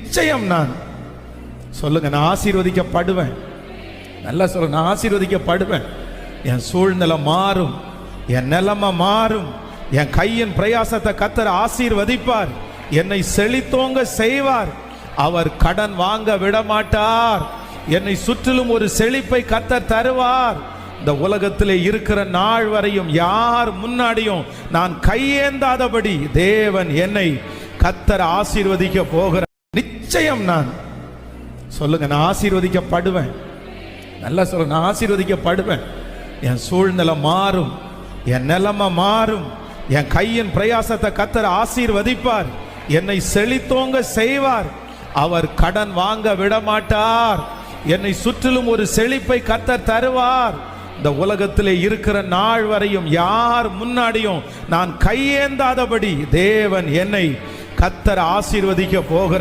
நிச்சயம் நான் சொல்லுங்க, நான் ஆசீர்வதிக்கப்படுவேன். நல்லா சொல்லுங்க, நான் ஆசீர்வதிக்கப்படுவேன். என் சூழ்நிலை மாறும், என் நிலைமை மாறும், என் கையின் பிரயாசத்தை கர்த்தர் ஆசீர்வதிப்பார், என்னை செழித்தோங்க செய்வார், அவர் கடன் வாங்க விடமாட்டார், என்னை சுற்றிலும் ஒரு செழிப்பை கர்த்தர் தருவார். இந்த உலகத்திலே இருக்கிற நாள் வரையும் யார் முன்னாடியும் நான் கையேந்தாதபடி தேவன் என்னை கர்த்தர் ஆசீர்வதிக்க போகிறார். நிச்சயம் நான் சொல்லுங்க, நான் ஆசீர்வதிக்கப்படுவேன். நல்லா சொல்லுங்க, நான் ஆசீர்வதிக்கப்படுவேன். என் சூழ்நிலை மாறும், என் நிலைமை மாறும், என் கையின் பிரயாசத்தை கர்த்தர் ஆசீர்வதிப்பார், என்னை செழித்தோங்க செய்வார், அவர் கடன் வாங்க விடமாட்டார், என்னை சுற்றிலும் ஒரு செழிப்பை கர்த்தர் தருவார். இந்த உலகத்திலே இருக்கிற நாள் வரையும் யார் முன்னாடியும் நான் கையேந்தாதபடி தேவன் என்னை கர்த்தர் ஆசீர்வதிக்க போகிறார்.